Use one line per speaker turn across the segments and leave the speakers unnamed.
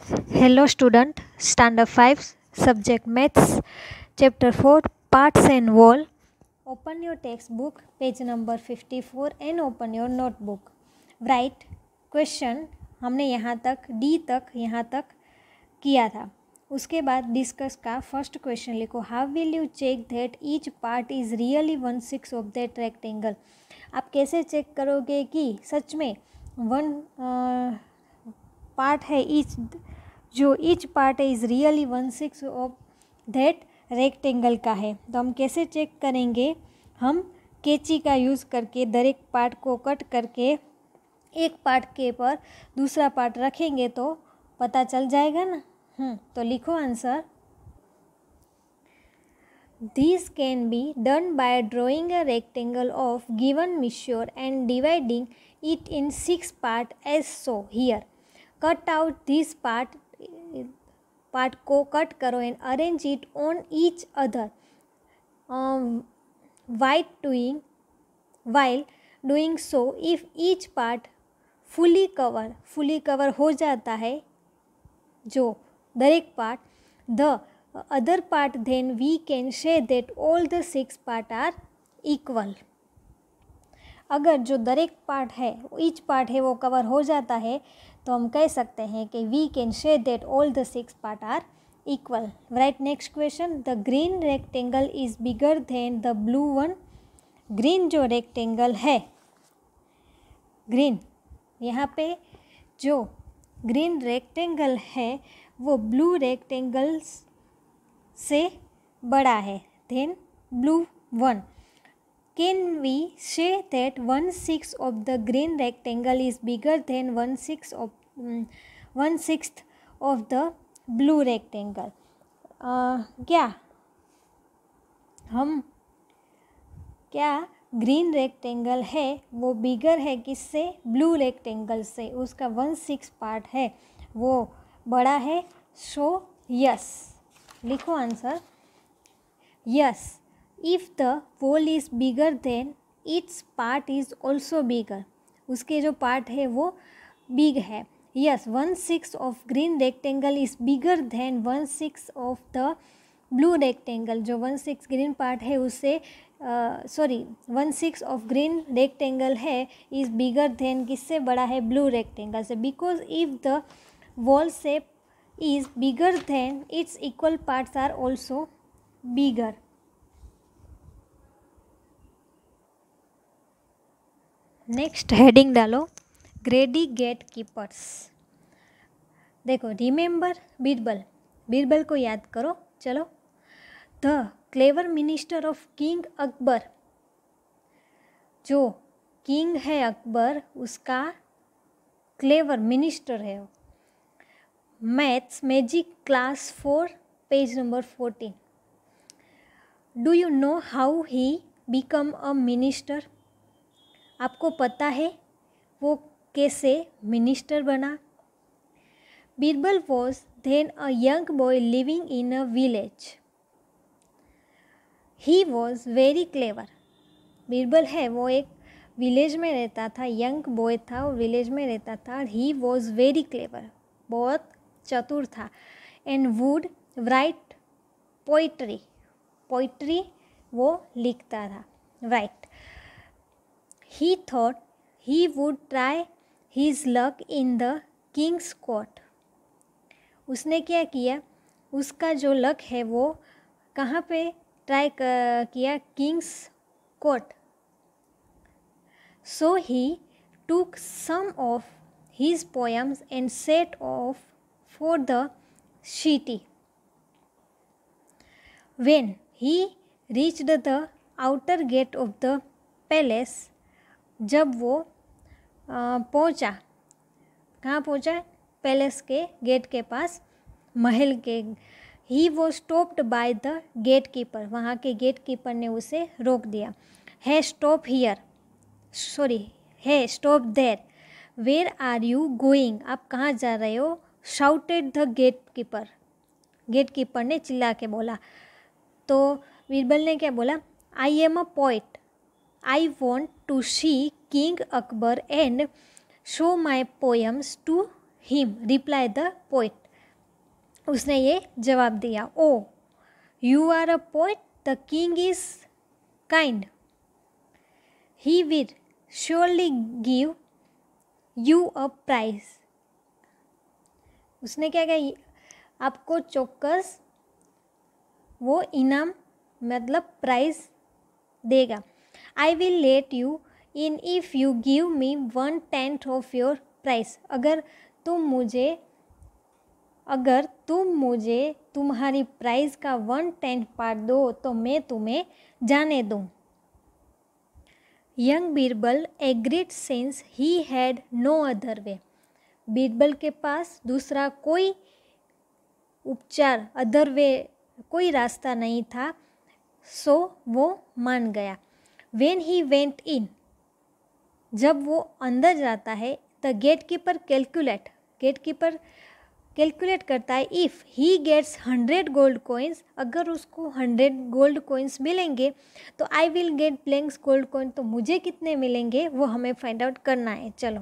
Hello student, standard 5, subject maths, chapter 4, parts and wall. Open your textbook, page number 54 and open your notebook. Write question, हमने यहाँ तक D तक यहाँ तक किया था. उसके बाद डिस्कस का फर्स्ट क्वेश्चन लिखो. How will you check that each part is really 1/6 of that rectangle. आप कैसे चेक करोगे कि सच में वन पार्ट है ईच पार्ट है is really 1/6 of that rectangle का है. तो हम कैसे चेक करेंगे? हम कैंची का यूज़ करके दरेक पार्ट को कट करके एक पार्ट के पर दूसरा पार्ट रखेंगे तो पता चल जाएगा ना. तो लिखो answer. This can be done by drawing a rectangle of given measure and dividing it in 6 parts as so. Here, cut out this part को कट करो and arrange it on each other. While doing so, if each part fully cover हो जाता है जो दरेक part, the other part, then we can say that all the 6 parts are equal. अगर जो दरेक पार्ट है ईच पार्ट है वो कवर हो जाता है तो हम कह सकते हैं कि we can say that all the 6 parts are equal. Write next question. The green rectangle is bigger than the blue one. Green जो रेक्टेंगल है, ग्रीन यहाँ पे जो ग्रीन रेक्टेंगल है वो ब्लू रेक्टेंगल से बड़ा है than blue one. Can we say that 1/6 of the green rectangle is bigger than 1/6 of the blue rectangle. क्या ग्रीन रेक्टेंगल है वो बिगर है किससे? ब्लू रेक्टेंगल से. उसका 1/6 पार्ट है वो बड़ा है. So yes. लिखो answer. Yes, if the wall is bigger then its part is also bigger. उसके जो पार्ट है वो बिग है. Yes, 1/6 of green rectangle is bigger than 1/6 of the blue rectangle. जो 1/6 ग्रीन पार्ट है उससे 1/6 ऑफ ग्रीन रेक्टेंगल है is bigger than किससे बड़ा है? ब्लू रेक्टेंगल से. Because if the wall shape is bigger than its equal parts are also bigger. Next heading डालो, greedy gate keepers. देखो, रिमेंबर बीरबल को याद करो. चलो. The clever minister of king Akbar. जो किंग है अकबर उसका क्लेवर मिनिस्टर है. Maths magic class 4 page number 14. Do you know how he become a minister. आपको पता है वो कैसे मिनिस्टर बना? Birbal was then a young boy living in a village. He was very clever. Birbal है वो एक विलेज में रहता था, यंग बॉय था और विलेज में रहता था. ही वॉज वेरी क्लेवर, बहुत चतुर था. एंड वुड राइट पोइट्री वो लिखता था. Right. He thought he would try his luck in the Kings court. उसने क्या किया? उसका जो लक है वो कहाँ पे ट्राई किया? Kings court. So he took some of his poems and set off for the city. When he reached the outer gate of the palace, जब वो पहुँचा, कहाँ पहुँचा? पैलेस के गेट के पास, महल के. he was stopped by the gatekeeper. वहाँ के गेट कीपर ने उसे रोक दिया. hey stop there. where are you going. आप कहाँ जा रहे हो? शाउटेड द गेटकीपर ने चिल्ला के बोला. तो बीरबल ने क्या बोला? I am a poet. I want to see king Akbar and show my poems to him. Reply the poet. उसने ये जवाब दिया, oh you are a poet, the king is kind, he will surely give you a prize. उसने क्या कहा, आपको चौक्कस वो इनाम मतलब प्राइज देगा। आई will let you in if you give me 1/10 of your price. अगर तुम मुझे तुम्हारी प्राइस का 1/10 पार्ट दो तो मैं तुम्हें जाने दूँ। Young Birbal agreed since he had no other way. Birbal के पास दूसरा कोई उपचार अदर वे कोई रास्ता नहीं था, सो वो मान गया। वेन ही वेंट इन, जब वो अंदर जाता है, द गेटकीपर कैलकुलेट करता है, if he gets 100 gold coins, अगर उसको 100 गोल्ड कोइंस मिलेंगे तो I will get blanks gold coin, तो मुझे कितने मिलेंगे वो हमें फाइंड आउट करना है। चलो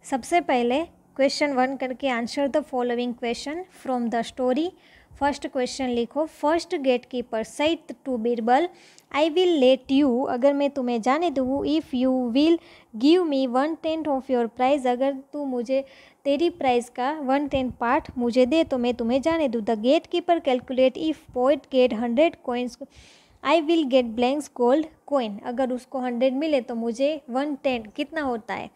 सबसे पहले क्वेश्चन 1 करके answer the following question from the story. First question लिखो, first gate keeper said to Birbal, I will let you, अगर मैं तुम्हें जाने दूँ, if you will give me 1/10 of your price, अगर तू मुझे तेरी प्राइस का 1/10 पार्ट मुझे दे तो मैं तुम्हें जाने दूँ। The gate keeper calculate, if poet get 100 coins I will get blanks gold coin, अगर उसको 100 मिले तो मुझे 1/10 कितना होता है,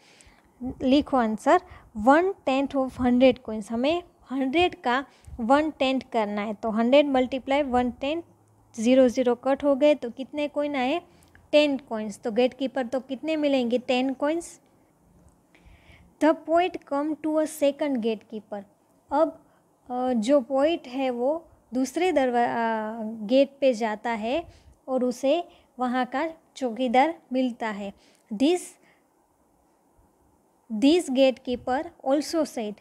लिखो आंसर 1/10 ऑफ 100 कोइंस। हमें 100 का 1/10 करना है, तो 100 मल्टीप्लाई 1/10, 0 कट हो गए तो कितने कोइन आए, 10 कोइंस। तो गेट कीपर तो कितने मिलेंगे, 10 coins. The poet come to a second gate keeper, अब जो पोइट है वो दूसरे गेट पे जाता है और उसे वहाँ का चौकीदार मिलता है। This gatekeeper also said,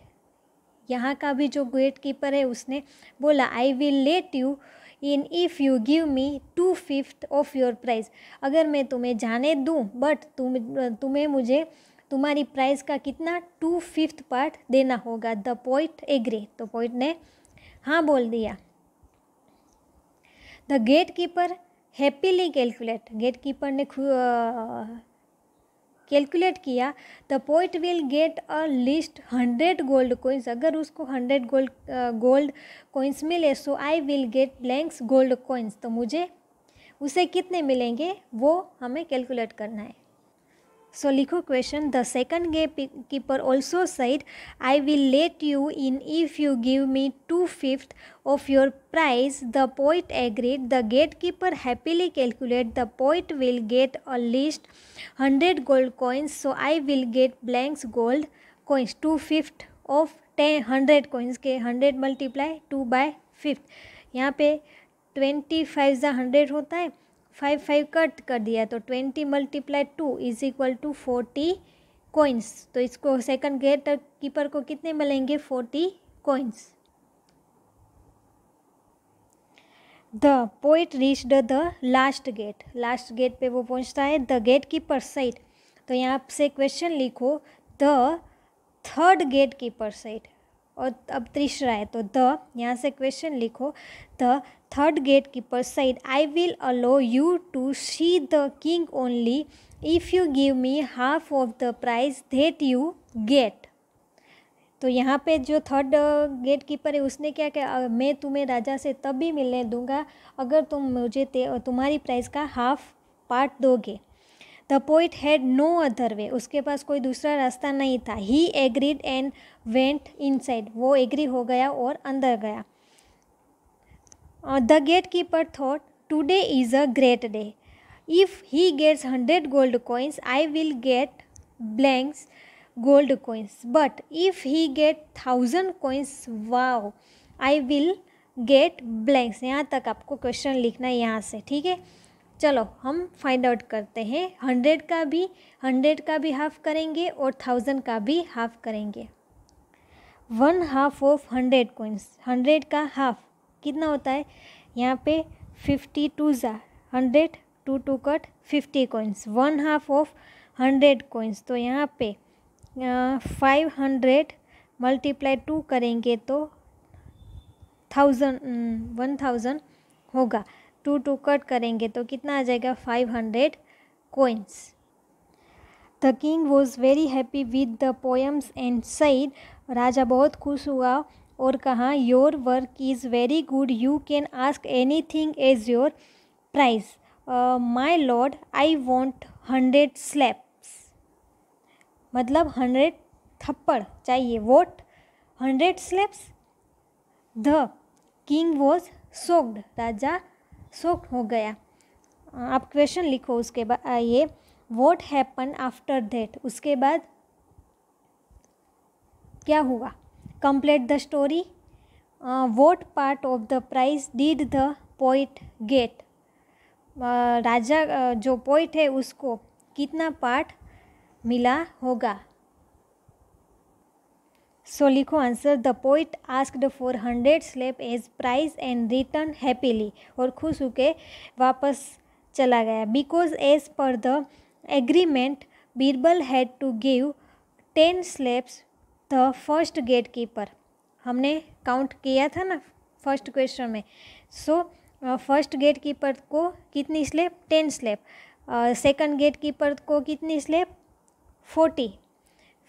यहाँ का भी जो गेट कीपर है उसने बोला, I will let you in if you give me 2/5 of your price, अगर मैं तुम्हें जाने दूँ बट तुम्हें मुझे तुम्हारी प्राइस का कितना 2/5 पार्ट देना होगा। द पोइट एग्री, तो पोइट ने हाँ बोल दिया। The gate keeper happily calculate, gate keeper ने कैलकुलेट किया, the poet will get a list 100 gold coins, अगर उसको 100 गोल्ड कोइंस मिले, so I will get blanks gold coins, तो मुझे उसे कितने मिलेंगे वो हमें कैलकुलेट करना है। सो लिखो question, the second gate keeper also said, I will let you in if you give me 2/5 of your price. The poet agreed, the gate keeper happily calculate, the poet will get a list 100 gold coins, so I will get blanks gold coins. 2/5 of 100 coins के 100 multiply 2/5, यहाँ पे 25 100 होता है, 5 cut कर दिया तो 20 multiply 2 is equal to 40 coins. तो इसको सेकंड गेट कीपर को कितने मिलेंगे, 40 coins. The poet reached the last gate पे वो पहुंचता है। द गेट कीपर सेड, तो यहाँ से क्वेश्चन लिखो, the third gate keeper said, और अब तीसरा है तो द, यहाँ से क्वेश्चन लिखो, the third gate keeper said, I will allow you to see the king only if you give me half of the price that you get. तो यहाँ पे जो थर्ड गेट कीपर है उसने क्या किया, मैं तुम्हें राजा से तब भी मिलने दूंगा अगर तुम मुझे तुम्हारी प्राइस का हाफ पार्ट दोगे। The poet had no other way, उसके पास कोई दूसरा रास्ता नहीं था। He agreed and went inside, वो एग्री हो गया और अंदर गया। The gate keeper thought, today is a great day, if he gets 100 gold coins I will get blanks gold coins, but if he get 1000 coins, wow, I will get blanks. यहाँ तक आपको question लिखना है यहाँ से, ठीक है। चलो हम फाइंड आउट करते हैं, 100 का भी हाफ करेंगे और 1000 का भी हाफ करेंगे। 1/2 ऑफ 100 कोइंस, 100 का हाफ कितना होता है, यहाँ पे 52 100, 2 कट 50 कोइंस। 1/2 ऑफ 100 कोइंस, तो यहाँ पे 500 मल्टीप्लाई 2 करेंगे तो 1000 होगा। 2 कट करेंगे तो कितना आ जाएगा 500 coins। The king was very happy with the poems and said, राजा बहुत खुश हुआ और कहा, your work is very good, you can ask any thing as your prize. My lord I want 100 slaps, मतलब 100 थप्पड़ चाहिए। What 100 slaps. The king was shocked, राजा शॉक हो गया। आप क्वेश्चन लिखो उसके बाद ये वॉट हैपन आफ्टर दैट, उसके बाद क्या हुआ। Complete the story. What part of the prize did the poet get, राजा जो पोइट है उसको कितना पार्ट मिला होगा। सो लिखो answer, the poet asked for 100 slap as prize and return happily, और खुश होके वापस चला गया। Because as per the agreement Birbal had to give 10 slaps the first gate keeper, हमने काउंट किया था ना फर्स्ट क्वेश्चन में। सो फर्स्ट गेट कीपर को कितनी slap 10 slap, second gate keeper को कितनी slap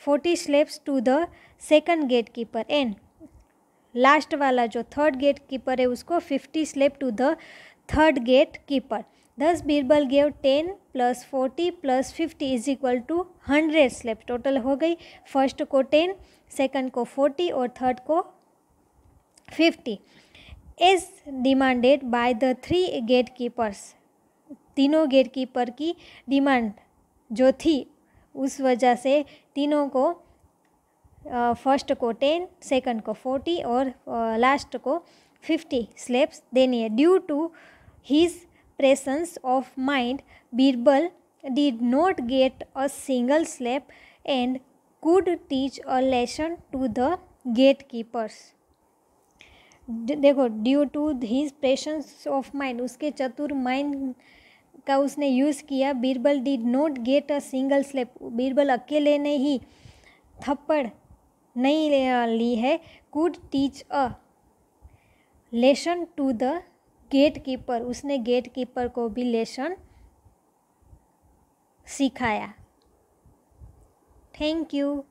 40 slaps to the second gate keeper, and last वाला जो थर्ड गेट कीपर है उसको 50 slap to the third gate keeper. Thus Birbal gave 10 + 40 + 50 is equal to 100 slap. Total हो गई, फर्स्ट को 10, second को 40 और थर्ड को 50। As demanded by the 3 gate keepers, तीनों गेट कीपर की डिमांड जो थी उस वजह से तीनों को फर्स्ट को 10, सेकंड को 40 और लास्ट को 50 स्लैप्स देनी है। Due to his presence of mind, Birbal did not get a single slap and could teach a lesson to the gate keepers. देखो, due to his presence of mind, उसके चतुर mind का उसने यूज़ किया। Birbal did not get a single slap, Birbal अकेले ने ही थप्पड़ नहीं ली है। Could teach a lesson to the gate keeper, उसने गेट कीपर को भी लेसन सिखाया। Thank you.